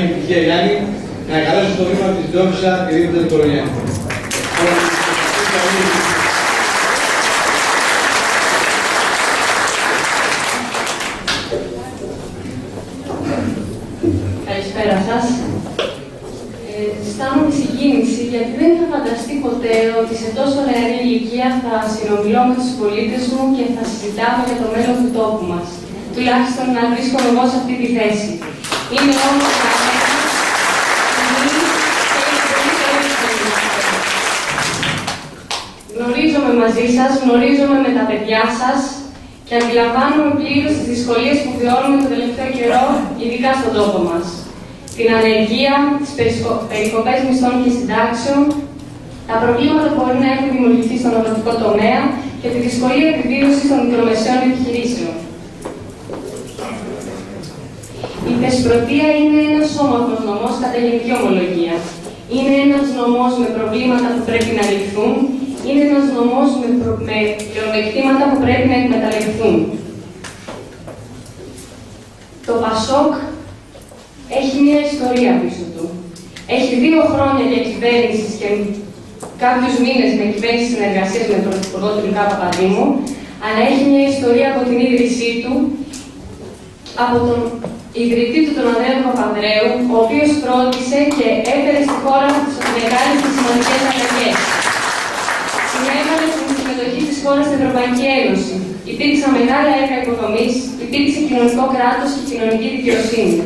Κυρία Γιάννη, να καλέσω στο βήμα της Δόξα τη Δήμητρα Νικολογιάννη. Καλησπέρα σας. Αισθάνομαι συγκίνηση γιατί δεν είχα φανταστεί ποτέ ότι σε τόσο νεαρή ηλικία θα συνομιλώ με τους πολίτες μου και θα συζητάμε για το μέλλον του τόπου μας. Τουλάχιστον να βρίσκομαι εγώ σε αυτή τη θέση. Είναι όμως γνωρίζομαι μαζί σας, γνωρίζομαι με τα παιδιά σας και αντιλαμβάνομαι πλήρως τις δυσκολίες που βιώνουμε τον τελευταίο καιρό, ειδικά στον τόπο μας. Την ανεργία, τις περικοπές μισθών και συντάξεων, τα προβλήματα που μπορεί να έχουν δημιουργηθεί στον αγροτικό τομέα και τη δυσκολία επιβίωσης των μικρομεσαίων επιχειρήσεων. Η Θεσπρωτεία είναι ένας όμορφος νομός κατά γενική ομολογία. Είναι ένας νομός με προβλήματα που πρέπει να λυθούν. Είναι ένας νομός με πλεονεκτήματα που πρέπει να εκμεταλλευτούν. Το ΠΑΣΟΚ έχει μια ιστορία πίσω του. Έχει 2 χρόνια διακυβέρνησης και κάποιους μήνες με κυβέρνηση συνεργασίας με τον Πρωθυπουργό του Λουκά Παπαδήμου, αλλά έχει μια ιστορία από την ίδρυσή του, από τον ιδρυτή του, τον Ανδρέα Παπανδρέου, ο οποίος φρόντισε και έφερε στη χώρα μεγάλες και σημαντικές αλλαγές. Συνέβαλε στην συμμετοχή της χώρας στην Ευρωπαϊκή Ένωση. Υπήρξαν μεγάλα έργα υποδομής, υπήρξε κοινωνικό κράτος και κοινωνική δικαιοσύνη.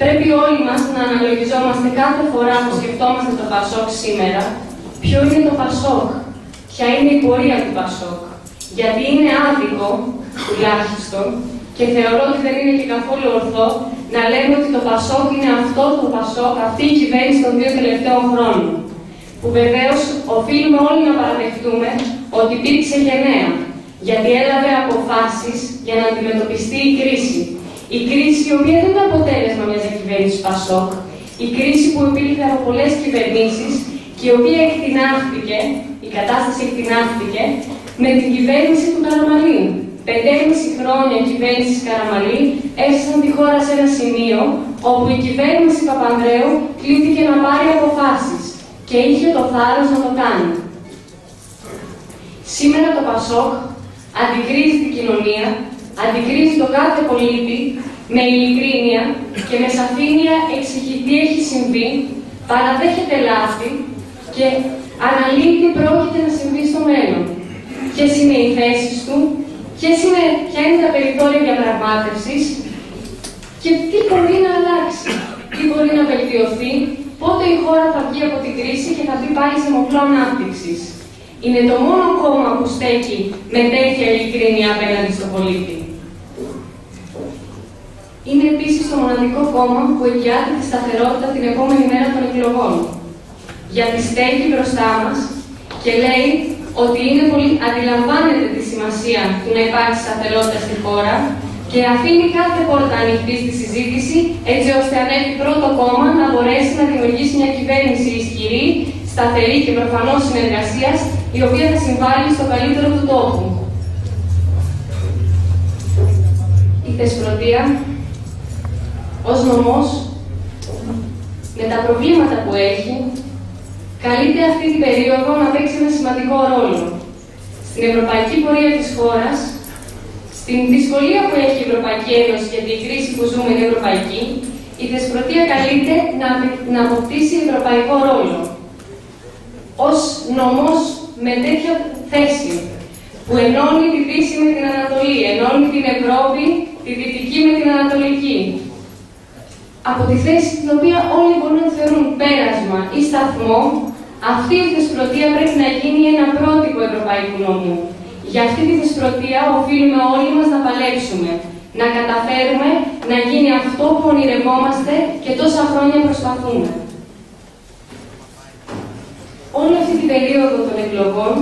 Πρέπει όλοι μας να αναλογιζόμαστε κάθε φορά που σκεφτόμαστε το ΠΑΣΟΚ σήμερα, ποιο είναι το ΠΑΣΟΚ, ποια είναι η πορεία του ΠΑΣΟΚ. Γιατί είναι άδικο, τουλάχιστον, και θεωρώ ότι δεν είναι και καθόλου ορθό, να λέμε ότι το ΠΑΣΟΚ είναι αυτό το ΠΑΣΟΚ, αυτή η κυβέρνηση των 2 τελευταίων χρόνων. Που βεβαίως οφείλουμε όλοι να παραδεχτούμε ότι υπήρξε γενναία, γιατί έλαβε αποφάσεις για να αντιμετωπιστεί η κρίση. Η κρίση η οποία δεν είναι αποτέλεσμα μιας διακυβέρνησης ΠΑΣΟΚ, η κρίση που υπήρχε από πολλές κυβερνήσεις και η οποία εκτινάχθηκε, η κατάσταση εκτινάχθηκε με την κυβέρνηση του Καραμανλή. 5,5 χρόνια κυβέρνησης Καραμανλή έφτασαν τη χώρα σε ένα σημείο όπου η κυβέρνηση Παπανδρέου κλήθηκε να πάρει αποφάσεις και είχε το θάρρος να το κάνει. Σήμερα το ΠΑΣΟΚ αντικρίζει την κοινωνία, αντικρίζει τον κάθε πολίτη με ειλικρίνεια και με σαφήνεια εξηγεί τι έχει συμβεί, παραδέχεται λάθη και αναλύει τι πρόκειται να συμβεί στο μέλλον. Ποιες είναι οι θέσεις του, ποια είναι τα περιθώρια διαπραγμάτευσης και τι μπορεί να αλλάξει, τι μπορεί να βελτιωθεί, πότε η χώρα θα βγει από την κρίση και θα μπει πάλι σε μοχλό ανάπτυξης. Είναι το μόνο κόμμα που στέκει με τέτοια ειλικρίνεια απέναντι στον πολίτη. Είναι επίσης το μοναδικό κόμμα που εγγυάται τη σταθερότητα την επόμενη μέρα των εκλογών. Γιατί στέκει μπροστά μας και λέει ότι αντιλαμβάνεται τη σημασία του να υπάρξει σταθερότητα στη χώρα και αφήνει κάθε πόρτα ανοιχτή στη συζήτηση, έτσι ώστε αν έχει πρώτο κόμμα να μπορέσει να δημιουργήσει μια κυβέρνηση ισχυρή, σταθερή και προφανώς συνεργασίας, η οποία θα συμβάλλει στο καλύτερο του τόπου. Η Θεσπρωτεία, ως νομός, με τα προβλήματα που έχει, καλείται αυτή την περίοδο να παίξει ένα σημαντικό ρόλο στην ευρωπαϊκή πορεία της χώρας, στην δυσκολία που έχει η Ευρωπαϊκή Ένωση και την κρίση που ζούμε είναι ευρωπαϊκή, η Θεσπρωτεία καλείται να αποκτήσει ευρωπαϊκό ρόλο. Ως νομός με τέτοια θέση, που ενώνει τη Δύση με την Ανατολή, ενώνει την Ευρώπη, τη Δυτική με την Ανατολική. Από τη θέση την οποία όλοι μπορούν να θεωρούν πέρασμα ή σταθμό, αυτή η Θεσπρωτεία πρέπει να γίνει ένα πρότυπο ευρωπαϊκού νομού. Για αυτή τη Θεσπρωτεία οφείλουμε όλοι μας να παλέψουμε, να καταφέρουμε να γίνει αυτό που ονειρευόμαστε και τόσα χρόνια προσπαθούμε. Όλη αυτή την περίοδο των εκλογών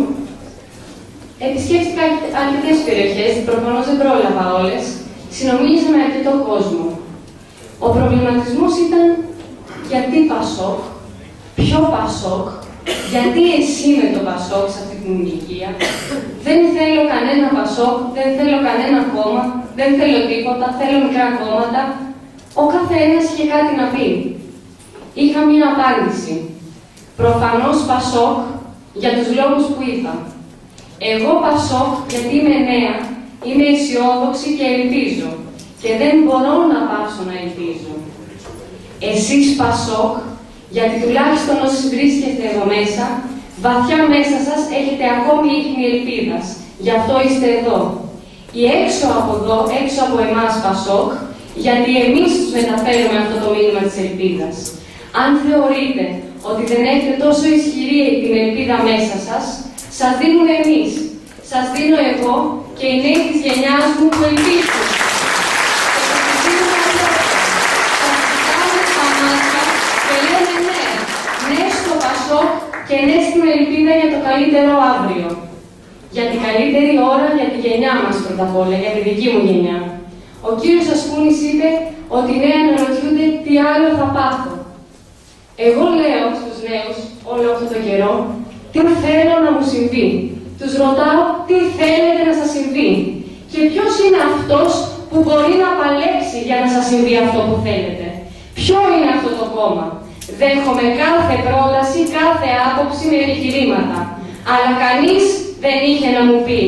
επισκέφτηκα αρκετές περιοχές, προφανώς δεν πρόλαβα όλες, συνομίλησα με αρκετό κόσμο. Ο προβληματισμός ήταν γιατί ΠΑΣΟΚ, ποιο ΠΑΣΟΚ, γιατί εσύ με το ΠΑΣΟΚ σε αυτή την ηλικία. Δεν θέλω κανένα ΠΑΣΟΚ, δεν θέλω κανένα κόμμα, δεν θέλω τίποτα, θέλω μικρά κόμματα. Ο καθένας είχε κάτι να πει. Είχα μία απάντηση. Προφανώς Πασόκ για τους λόγους που είπα. Εγώ Πασόκ γιατί είμαι νέα, είμαι αισιόδοξη και ελπίζω. Και δεν μπορώ να πάψω να ελπίζω. Εσείς Πασόκ, γιατί τουλάχιστον όσοι βρίσκεστε εδώ μέσα, βαθιά μέσα σας έχετε ακόμη ίχνη ελπίδας. Γι' αυτό είστε εδώ. Ή έξω από εδώ, έξω από εμάς Πασόκ, γιατί εμείς τους μεταφέρουμε αυτό το μήνυμα της ελπίδας. Αν θεωρείτε ότι δεν έχετε τόσο ισχυρή την ελπίδα μέσα σας, σας δίνουμε εμείς. Σας δίνω εγώ και οι νέοι της γενιάς μου που ελπίζουν. Και ναι στην ελπίδα για το καλύτερο αύριο. Για την καλύτερη ώρα για τη γενιά μας πρώτα απ' όλα, για τη δική μου γενιά. Ο κύριος Ασκούνης είπε ότι οι νέοι αναρωτιούνται τι άλλο θα πάθω. Εγώ λέω στους νέους όλο αυτό το καιρό τι θέλω να μου συμβεί. Τους ρωτάω τι θέλετε να σας συμβεί. Και ποιος είναι αυτός που μπορεί να παλέψει για να σας συμβεί αυτό που θέλετε. Ποιο είναι αυτό το κόμμα. Δέχομαι κάθε πρόταση, κάθε άποψη με επιχειρήματα. Αλλά κανείς δεν είχε να μου πει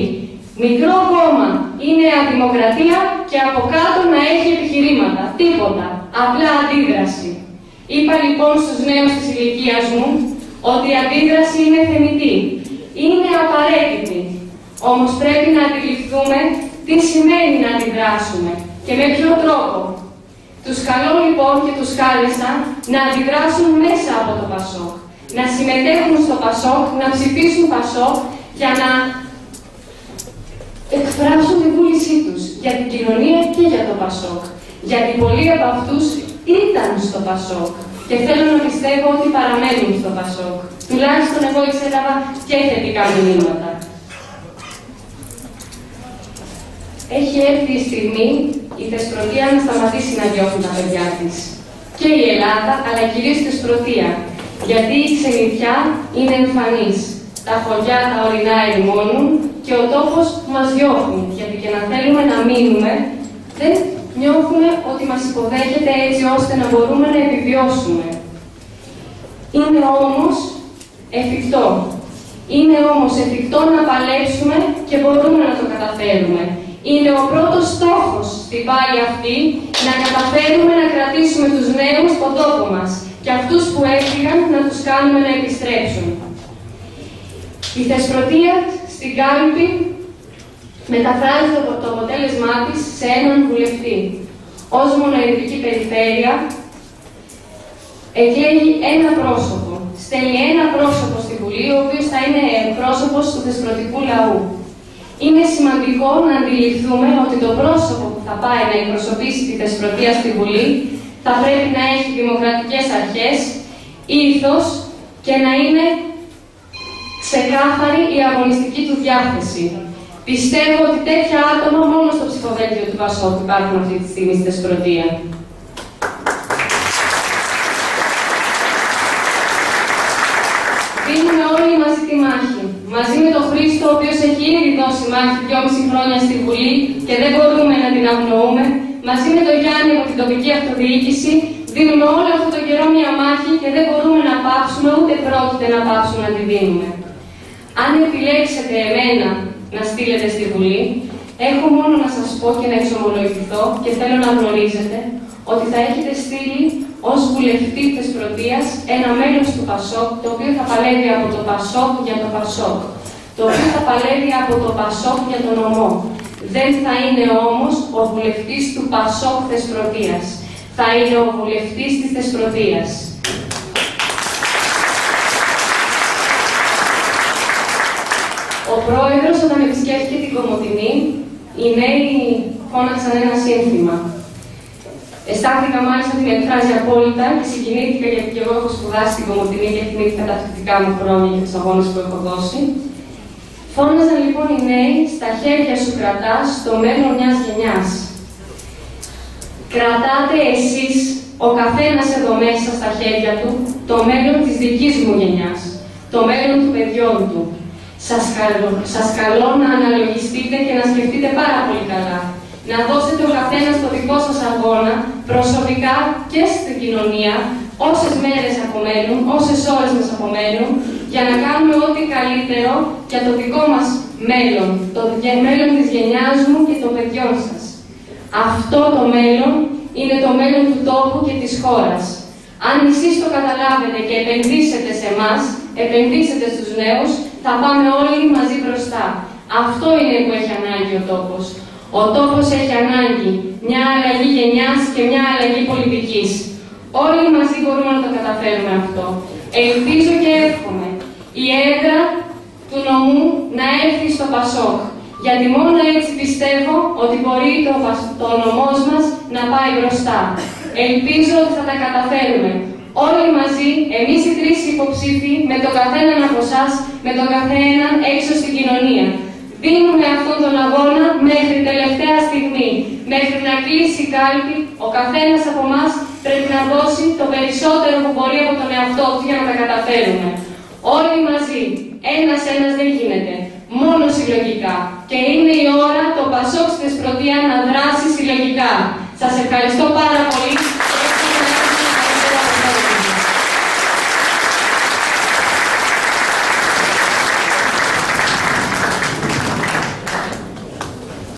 μικρό κόμμα είναι αντιμοκρατία και από κάτω να έχει επιχειρήματα. Τίποτα. Απλά αντίδραση. Είπα λοιπόν στους νέους της ηλικίας μου ότι η αντίδραση είναι θεμιτή. Είναι απαραίτητη. Όμως πρέπει να αντιληφθούμε τι σημαίνει να αντιδράσουμε και με ποιο τρόπο. Τους καλώ λοιπόν και τους κάλεσα να αντιδράσουν μέσα από το Πασόκ, να συμμετέχουν στο Πασόκ, να ψηφίσουν Πασόκ για να εκφράσουν τη βούλησή τους για την κοινωνία και για το Πασόκ. Γιατί πολλοί από αυτούς ήταν στο Πασόκ και θέλω να πιστεύω ότι παραμένουν στο Πασόκ. Τουλάχιστον εγώ εξέλαβα και θετικά μηνύματα. Έχει έρθει η στιγμή η Θεσπρωτεία να σταματήσει να διώχνει τα παιδιά της. Και η Ελλάδα, αλλά κυρίως η Θεσπρωτεία. Γιατί η ξενιτιά είναι εμφανής. Τα χωριά, τα ορεινά ερημώνουν και ο τόπος μας διώχνει. Γιατί και να θέλουμε να μείνουμε, δεν νιώθουμε ότι μας υποδέχεται έτσι ώστε να μπορούμε να επιβιώσουμε. Είναι όμως εφικτό. Είναι όμως εφικτό να παλέψουμε και μπορούμε να το καταφέρουμε. Είναι ο πρώτος στόχος στην πάλη αυτή να καταφέρουμε να κρατήσουμε τους νέους στον τόπο μας και αυτούς που έφυγαν να τους κάνουμε να επιστρέψουν. Η Θεσπρωτεία στην κάλπη μεταφράζει το αποτέλεσμά της σε έναν βουλευτή. Ως μονοεδρική περιφέρεια εκλέγει ένα πρόσωπο. Στέλνει ένα πρόσωπο στη Βουλή, ο οποίος θα είναι πρόσωπος του θεσπρωτικού λαού. Είναι σημαντικό να αντιληφθούμε ότι το πρόσωπο που θα πάει να εκπροσωπήσει τη Θεσπρωτεία στη Βουλή θα πρέπει να έχει δημοκρατικές αρχές, ήθος και να είναι ξεκάθαρη η αγωνιστική του διάθεση. Πιστεύω ότι τέτοια άτομα μόνο στο ψηφοδέλτιο του Πασόκ υπάρχουν αυτή τη στιγμή στη Θεσπρωτεία. Δίνουμε όλοι μαζί τη μάχη. Μαζί με τον Χρήστο, ο οποίος έχει ήδη δώσει μάχη 2,5 χρόνια στη Βουλή και δεν μπορούμε να την αγνοούμε. Μαζί με τον Γιάννη από την τοπική αυτοδιοίκηση, δίνουμε όλο αυτόν τον καιρό μια μάχη και δεν μπορούμε να πάψουμε, ούτε πρόκειται να πάψουμε να τη δίνουμε. Αν επιλέξετε εμένα να στείλετε στη Βουλή, έχω μόνο να σας πω και να εξομολογηθώ και θέλω να γνωρίζετε ότι θα έχετε στείλει ως βουλευτή της Θεσπρωτείας ένα μέλος του Πασόκ, το οποίο θα παλεύει από το Πασόκ για το Πασόκ, το οποίο θα παλεύει από το Πασόκ για τον νομό. Δεν θα είναι όμως ο βουλευτής του Πασόκ Θεσπρωτείας. Θα είναι ο βουλευτής της Θεσπρωτείας. Ο πρόεδρος, όταν επισκέφθηκε την Κομοτηνή, οι νέοι φώναξαν ένα σύνθημα. Αισθάνθηκα μάλιστα ότι με εκφράζει απόλυτα και συγκινήθηκα γιατί και εγώ έχω σπουδάσει στην Κομοτηνή και θυμήθηκα τα φοιτητικά μου χρόνια και τους αγώνες που έχω δώσει. Φώναζαν λοιπόν οι νέοι, στα χέρια σου κρατάς το μέλλον μιας γενιάς. Κρατάτε εσείς, ο καθένας εδώ μέσα στα χέρια του, το μέλλον της δικής μου γενιάς, το μέλλον του παιδιών του. Σας καλώ να αναλογιστείτε και να σκεφτείτε πάρα πολύ καλά. να δώσετε ο καθένας το δικό σας αγώνα, προσωπικά και στην κοινωνία, όσες μέρες απομένουν, όσες ώρες μας απομένουν, για να κάνουμε ό,τι καλύτερο για το δικό μας μέλλον, το μέλλον της γενιάς μου και των παιδιών σας. Αυτό το μέλλον είναι το μέλλον του τόπου και της χώρας. Αν εσείς το καταλάβετε και επενδύσετε σε εμάς, επενδύσετε στους νέους, θα πάμε όλοι μαζί μπροστά. Αυτό είναι που έχει ανάγκη ο τόπος. Ο τόπος έχει ανάγκη μια αλλαγή γενιάς και μια αλλαγή πολιτικής. Όλοι μαζί μπορούμε να το καταφέρουμε αυτό. Ελπίζω και εύχομαι η έδρα του νομού να έρθει στο Πασόκ. Γιατί μόνο έτσι πιστεύω ότι μπορεί το νομός μας να πάει μπροστά. Ελπίζω ότι θα τα καταφέρουμε. Όλοι μαζί, εμείς οι τρεις υποψήφοι, με τον καθέναν από εσάς, με τον καθέναν έξω στην κοινωνία. Δίνουμε αυτόν τον αγώνα μέχρι τελευταία στιγμή. Μέχρι να κλείσει η κάλπη, ο καθένας από εμάς πρέπει να δώσει το περισσότερο που μπορεί από τον εαυτό του για να τα καταφέρουμε. Όλοι μαζί, ένας δεν γίνεται. Μόνο συλλογικά. Και είναι η ώρα το Πασόκ στη Δεσπρωτεία να δράσει συλλογικά. Σας ευχαριστώ πάρα πολύ.